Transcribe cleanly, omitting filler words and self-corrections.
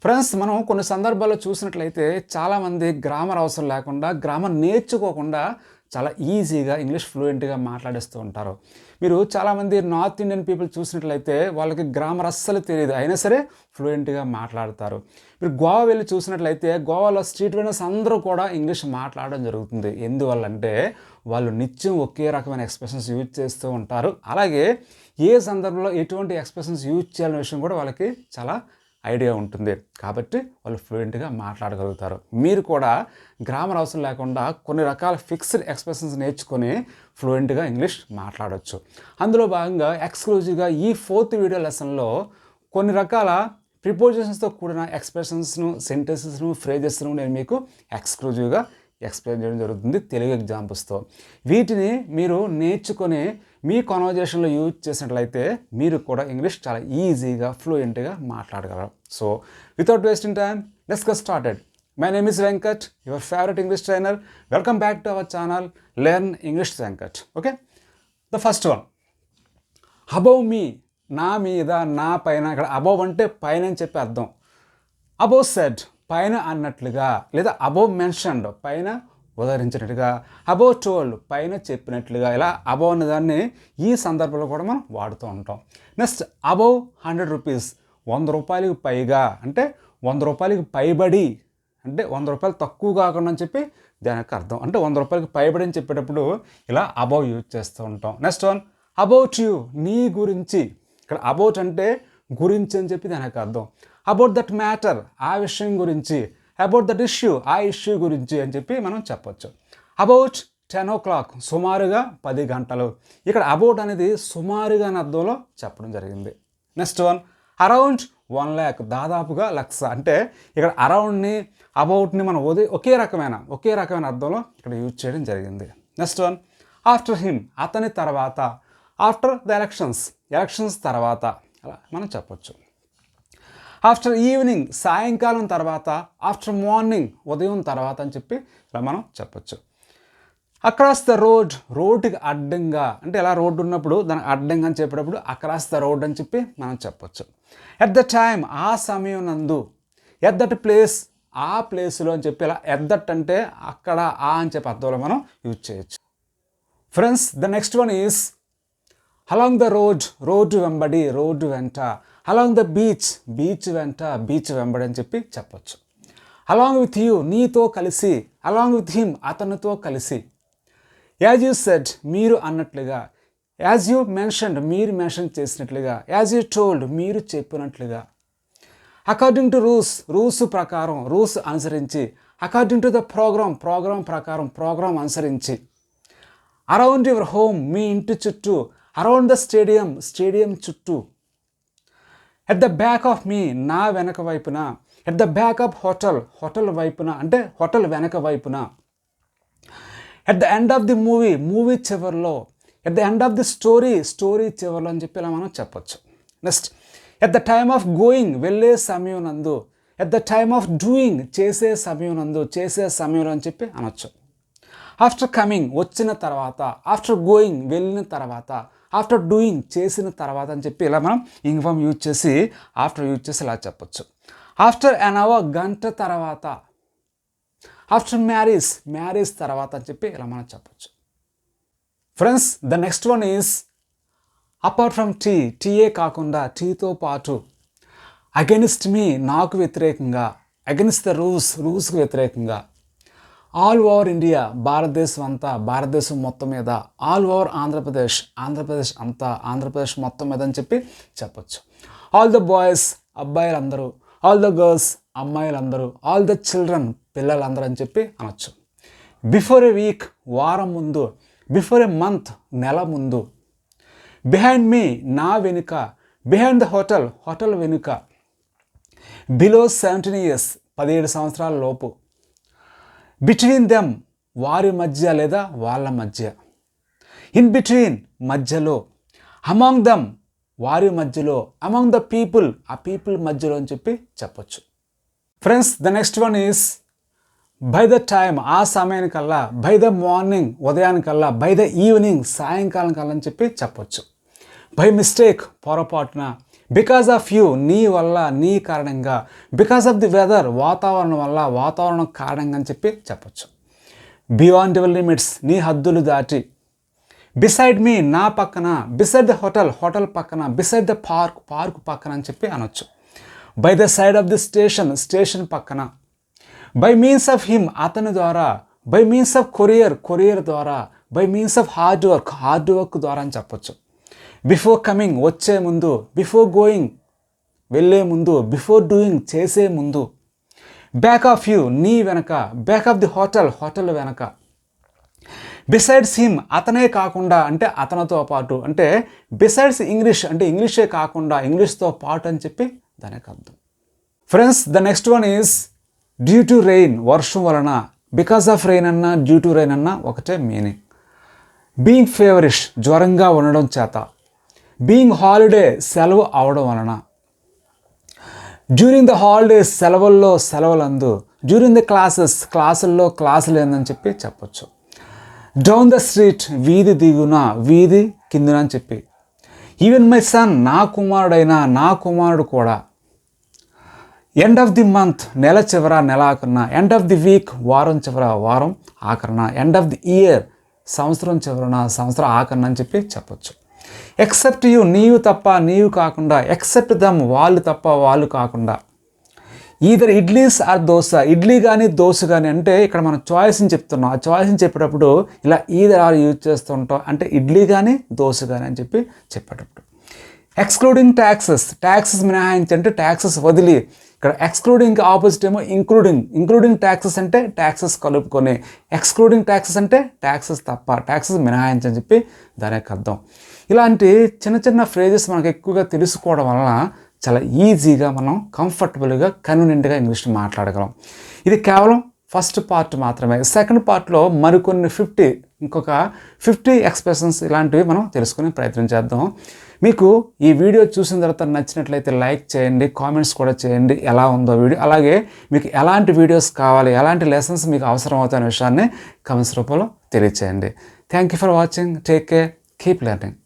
Friends, మనం కొన్ని సందర్భాల్లో చూసినట్లయితే చాలామంది గ్రామర్ అవసరం లేకుండా, గ్రామర్ నేర్చుకోకుండా చాలా ఈజీగా ఇంగ్లీష్ ఫ్లూయెంట్గా మాట్లాడేస్తూ ఉంటారు. మీరు చాలామంది నార్త్ ఇండియన్ పీపుల్ చూసినట్లయితే వాళ్ళకి గ్రామర్ అస్సలు తెలియదు, అయినా సరే ఫ్లూయెంట్గా మాట్లాడతారు. మీరు గోవా వెళ్ళి చూసినట్లయితే గోవాలో స్ట్రీట్ వెండర్స్ అందరూ కూడా ఇంగ్లీష్ మాట్లాడడం జరుగుతుంది. ఎందువల్లంటే వాళ్ళు నిత్యం ఒకే రకమైన ఎక్స్ప్రెషన్స్ యూజ్ చేస్తూ ఉంటారు. అలాగే ఏ సందర్భంలో ఎటువంటి ఎక్స్ప్రెషన్స్ యూజ్ చేయాలనే విషయం కూడా వాళ్ళకి చాలా ఐడియా ఉంటుంది. కాబట్టి వాళ్ళు ఫ్లూయెంట్గా మాట్లాడగలుగుతారు. మీరు కూడా గ్రామర్ అవసరం లేకుండా కొన్ని రకాల ఫిక్స్డ్ ఎక్స్ప్రెషన్స్ నేర్చుకొని ఫ్లూయెంట్గా ఇంగ్లీష్ మాట్లాడవచ్చు. అందులో భాగంగా ఎక్స్క్లూజివ్గా ఈ 4th వీడియో లెసన్లో కొన్ని రకాల ప్రిపోజిషన్స్తో కూడిన ఎక్స్ప్రెషన్స్ను, సెంటెన్సెస్ను, ఫ్రేజెస్ను నేను మీకు ఎక్స్క్లూజివ్గా ఎక్స్ప్లెయిన్ చేయడం జరుగుతుంది తెలుగు ఎగ్జాంపుల్స్తో. వీటిని మీరు నేర్చుకొని మీ కాన్వర్జేషన్లో యూజ్ చేసినట్లయితే మీరు కూడా ఇంగ్లీష్ చాలా ఈజీగా ఫ్లూయెంట్గా మాట్లాడగలరు. So without wasting time, let's get started. My name is Venkat, your favourite English trainer. Welcome back to our channel learn English Venkat. Okay, the first one, above me, నా మీద, నా పైన. ఇక్కడ అబౌవ్ అంటే పైన అని చెప్పి అర్థం. అబౌవ్ సెడ్, పైన అన్నట్లుగా, లేదా అబౌవ్ మెన్షన్డ్, పైన ఉదహరించినట్టుగా, అబౌవ్ టోల్డ్, పైన చెప్పినట్లుగా. ఇలా అబౌవ్ అనే దాన్ని ఈ సందర్భంలో కూడా మనం వాడుతూ ఉంటాం. నెక్స్ట్, అబౌవ్ 100 రూపీస్, 100 రూపాయలకు పైగా, అంటే 100 రూపాయలకి పైబడి, అంటే 100 రూపాయలు తక్కువ కాకుండా అని చెప్పి దాని యొక్క అర్థం. అంటే 100 రూపాయలకి పైబడి అని చెప్పేటప్పుడు ఇలా అబౌవ్ యూజ్ చేస్తూ ఉంటాం. నెక్స్ట్ వన్, అబౌట్ యూ, నీ గురించి. ఇక్కడ అబౌట్ అంటే గురించి అని చెప్పి దాని యొక్క అర్థం. అబౌట్ దట్ మ్యాటర్, ఆ విషయం గురించి. అబౌట్ దట్ ఇష్యూ, ఆ ఇష్యూ గురించి అని చెప్పి మనం చెప్పొచ్చు. అబౌట్ 10 o'clock, సుమారుగా 10 గంటలు. ఇక్కడ అబౌట్ అనేది సుమారుగా అనే అర్థంలో చెప్పడం జరిగింది. నెక్స్ట్ వన్, అరౌండ్ 1 lakh, దాదాపుగా 1,00,000. అంటే ఇక్కడ అరౌండ్ని, అబౌట్ని మనం ఒకే రకమైన అర్థంలో ఇక్కడ యూజ్ చేయడం జరిగింది. నెక్స్ట్ వన్, ఆఫ్టర్ హిమ్, అతని తర్వాత. ఆఫ్టర్ ద ఎలక్షన్స్ తర్వాత అలా మనం చెప్పొచ్చు. ఆఫ్టర్ ఈవినింగ్, సాయంకాలం తర్వాత. ఆఫ్టర్ మార్నింగ్, ఉదయం తర్వాత అని చెప్పి ఇలా మనం చెప్పొచ్చు. అక్రాస్ ద రోడ్, రోడ్డుకి అడ్డంగా, అంటే ఇలా రోడ్డు ఉన్నప్పుడు దానికి అడ్డంగా అని చెప్పేటప్పుడు అక్రాస్ ద రోడ్ అని చెప్పి మనం చెప్పొచ్చు. ఎట్ ద టైమ్, ఆ సమయం నందు. ఎట్ దట్ ప్లేస్, ఆ ప్లేస్లో అని చెప్పి ఇలా ఎట్ దట్ అంటే అక్కడ, ఆ అని చెప్పి అర్థంలో మనం యూజ్ చేయొచ్చు. Friends, the next one is along the road, road వెంబడి, రోడ్డు వెంట. అలాంగ్ ద బీచ్, బీచ్ వెంట, బీచ్ వెంబడి అని చెప్పి చెప్పొచ్చు. అలాంగ్ విత్ యూ, నీతో కలిసి. అలాంగ్ విత్ హిమ్, అతనితో కలిసి. యాజ్ యూ సెడ్, మీరు అన్నట్లుగా. యాజ్ యూ మెన్షన్డ్, మీరు మెన్షన్ చేసినట్లుగా. యాజ్ యూ టోల్డ్, మీరు చెప్పినట్లుగా. అకార్డింగ్ టు రూల్స్ ప్రకారం, రూల్స్ అనుసరించి. అకార్డింగ్ టు ద ప్రోగ్రామ్ ప్రకారం, ప్రోగ్రామ్ అనుసరించి. అరౌండ్ యువర్ హోమ్, మీ ఇంటి చుట్టూ. అరౌండ్ ద స్టేడియం చుట్టూ. At the back of me, నా వెనక వైపున. At the back of hotel వైపున, అంటే హోటల్ వెనక వైపున. At the end of the movie చివరిలో. At the end of the story చివరిలో అని చెప్పి ఇలా మనం చెప్పొచ్చు. Next, at the time of going, వెళ్ళే సమయం నందు. At the time of doing, చేసే సమయం నందు, చేసే సమయంలో అని చెప్పి అనొచ్చు. ఆఫ్టర్ కమింగ్, వచ్చిన తర్వాత. ఆఫ్టర్ గోయింగ్, వెళ్ళిన తర్వాత. ఆఫ్టర్ డూయింగ్, చేసిన తర్వాత అని చెప్పి ఇలా మనం ఇంగ్ఫామ్ యూజ్ చేసి, ఆఫ్టర్ యూజ్ చేసి ఇలా చెప్పొచ్చు. ఆఫ్టర్ అన్ అవర్, గంట తర్వాత. ఆఫ్టర్ మ్యారేజ్ తర్వాత అని చెప్పి ఇలా మనం చెప్పొచ్చు. Friends, the next one is apart from టీయే కాకుండా, టీతో పాటు. అగెనిస్ట్ మీ, నాకు వ్యతిరేకంగా. అగెనిస్ట్ ద రూల్స్కి వ్యతిరేకంగా. ఆల్ ఓవర్ ఇండియా, భారతదేశం అంతా, భారతదేశం మొత్తం మీద. ఆల్ ఓవర్ ఆంధ్రప్రదేశ్ అంతా, ఆంధ్రప్రదేశ్ మొత్తం మీద అని చెప్పి చెప్పొచ్చు. ఆల్ ద బాయ్స్, అబ్బాయిలందరూ. ఆల్ ద గర్ల్స్, అమ్మాయిలందరూ. ఆల్ ద చిల్డ్రన్, పిల్లలందరూ అని చెప్పి అనొచ్చు. బిఫోర్ ఏ వీక్, వారం ముందు. బిఫోర్ ఏ మంత్, నెల ముందు. బిహైండ్ మీ, నా వెనుక. బిహైండ్ ద హోటల్ వెనుక. బిలో 17 years, 17 సంవత్సరాల లోపు. బిట్వీన్ దెమ్, వారి మధ్య లేదా వాళ్ళ మధ్య. ఇన్ బిట్వీన్, మధ్యలో. అమాంగ్ దెమ్, వారి మధ్యలో. అమాంగ్ ద పీపుల్, ఆ పీపుల్ మధ్యలో అని చెప్పి చెప్పొచ్చు. Friends, the next one is by the time, ఆ సమయానికల్లా. బై ద మార్నింగ్, ఉదయానికల్లా. బై ద ఈవినింగ్, సాయంకాలం కల్లా అని చెప్పి చెప్పొచ్చు. బై మిస్టేక్, పొరపాటున. బికాస్ ఆఫ్ యూ, నీ వల్ల, నీ కారణంగా. బికాస్ ఆఫ్ ది వెదర్, వాతావరణం వల్ల, వాతావరణం కారణంగా అని చెప్పి చెప్పచ్చు. బియాండ్ యువర్ లిమిట్స్, నీ హద్దులు దాటి. బిసైడ్ మీ, నా పక్కన. బిసైడ్ ద హోటల్, హోటల్ పక్కన. బిసైడ్ ద పార్క్, పార్క్ పక్కన అని చెప్పి అనొచ్చు. By the side of the station, station పక్కన. బై మీన్స్ ఆఫ్ హిమ్, అతని ద్వారా. By means of courier, courier ద్వారా. By means of hard work, hard work ద్వారా అని చెప్పొచ్చు. బిఫోర్ కమింగ్, వచ్చే ముందు. బిఫోర్ గోయింగ్, వెళ్ళే ముందు. బిఫోర్ డూయింగ్, చేసే ముందు. బ్యాక్ ఆఫ్ యూ, నీ వెనక. Back of the hotel, hotel వెనక. బిసైడ్స్ హిమ్, అతనే కాకుండా అంటే అతనితో పాటు. అంటే బిసైడ్స్ ఇంగ్లీష్ అంటే ఇంగ్లీషే కాకుండా, ఇంగ్లీష్తో పాటు అని చెప్పి దానికి అర్థం. Friends, the next one is due to rain, వర్షం వలన. బికాస్ ఆఫ్ రెయిన్ అన్నా, డ్యూ టు రెయిన్ అన్నా ఒకటే మీనింగ్. బీయింగ్ ఫేవరిష్, జ్వరంగా ఉండడం చేత. బీయింగ్ హాలిడే, సెలవు అవడం వలన. డ్యూరింగ్ ద హాలిడేస్, సెలవుల్లో, సెలవులందు. డ్యూరింగ్ ద క్లాసెస్, క్లాసుల్లో, క్లాసులు ఏందని చెప్పి చెప్పొచ్చు. డౌన్ ద స్ట్రీట్, వీధి దిగున, వీధి కిందున అని చెప్పి. ఈవెన్ మై సన్, నా కుమారుడైనా, నా కుమారుడు కూడా. ఎండ్ ఆఫ్ ది మంత్, నెల చివర, నెల ఆఖరణ. ఎండ్ ఆఫ్ ది వీక్, వారం చివర, వారం ఆఖరణ. ఎండ్ ఆఫ్ ది ఇయర్, సంవత్సరం చివరన, సంవత్సరం ఆఖరణ అని చెప్పి చెప్పొచ్చు. ఎక్సెప్ట్ యూ, నీవు తప్ప, నీవు కాకుండా. ఎక్సెప్ట్ దమ్, వాళ్ళు తప్ప, వాళ్ళు కాకుండా. ఈదర్ ఇడ్లీస్ ఆర్ దోశ, ఇడ్లీ కానీ దోశ కానీ. అంటే ఇక్కడ మనం చాయిస్ని చెప్తున్నాం. ఆ చాయిస్ని చెప్పేటప్పుడు ఇలా ఈదర్ ఆర్ యూజ్ చేస్తుంటాం. అంటే ఇడ్లీ కానీ దోశ కానీ అని చెప్పి చెప్పేటప్పుడు. ఎక్స్క్లూడింగ్ ట్యాక్సెస్, ట్యాక్సెస్ మినహాయించి అంటే ట్యాక్సెస్ వదిలి. ఇక్కడ ఎక్స్క్లూడింగ్ ఆపోజిట్ ఏమో ఇంక్లూడింగ్. ఇంక్లూడింగ్ ట్యాక్సెస్ అంటే ట్యాక్సెస్ కలుపుకొని. ఎక్స్క్లూడింగ్ ట్యాక్సెస్ అంటే ట్యాక్సెస్ తప్ప, ట్యాక్సెస్ మినహాయించి అని చెప్పి దానికి అర్థం. ఇలాంటి చిన్న చిన్న ఫ్రేజెస్ మనకు ఎక్కువగా తెలుసుకోవడం వలన చాలా ఈజీగా మనం కంఫర్టబుల్గా, కన్వీనియంట్గా ఇంగ్లీష్ మాట్లాడగలం. ఇది కేవలం ఫస్ట్ పార్ట్ మాత్రమే. సెకండ్ పార్ట్లో మరికొన్ని ఇంకొక 50 ఎక్స్ప్రెషన్స్ ఇలాంటివి మనం తెలుసుకునే ప్రయత్నం చేద్దాం. మీకు ఈ వీడియో చూసిన తర్వాత నచ్చినట్లయితే లైక్ చేయండి, కామెంట్స్ కూడా చేయండి ఎలా ఉందో వీడియో. అలాగే మీకు ఎలాంటి వీడియోస్ కావాలి, ఎలాంటి లెసన్స్ మీకు అవసరం అవుతాయనే విషయాన్ని కామెంట్స్ రూపంలో తెలియచేయండి. Thank you for watching. Take care, keep learning.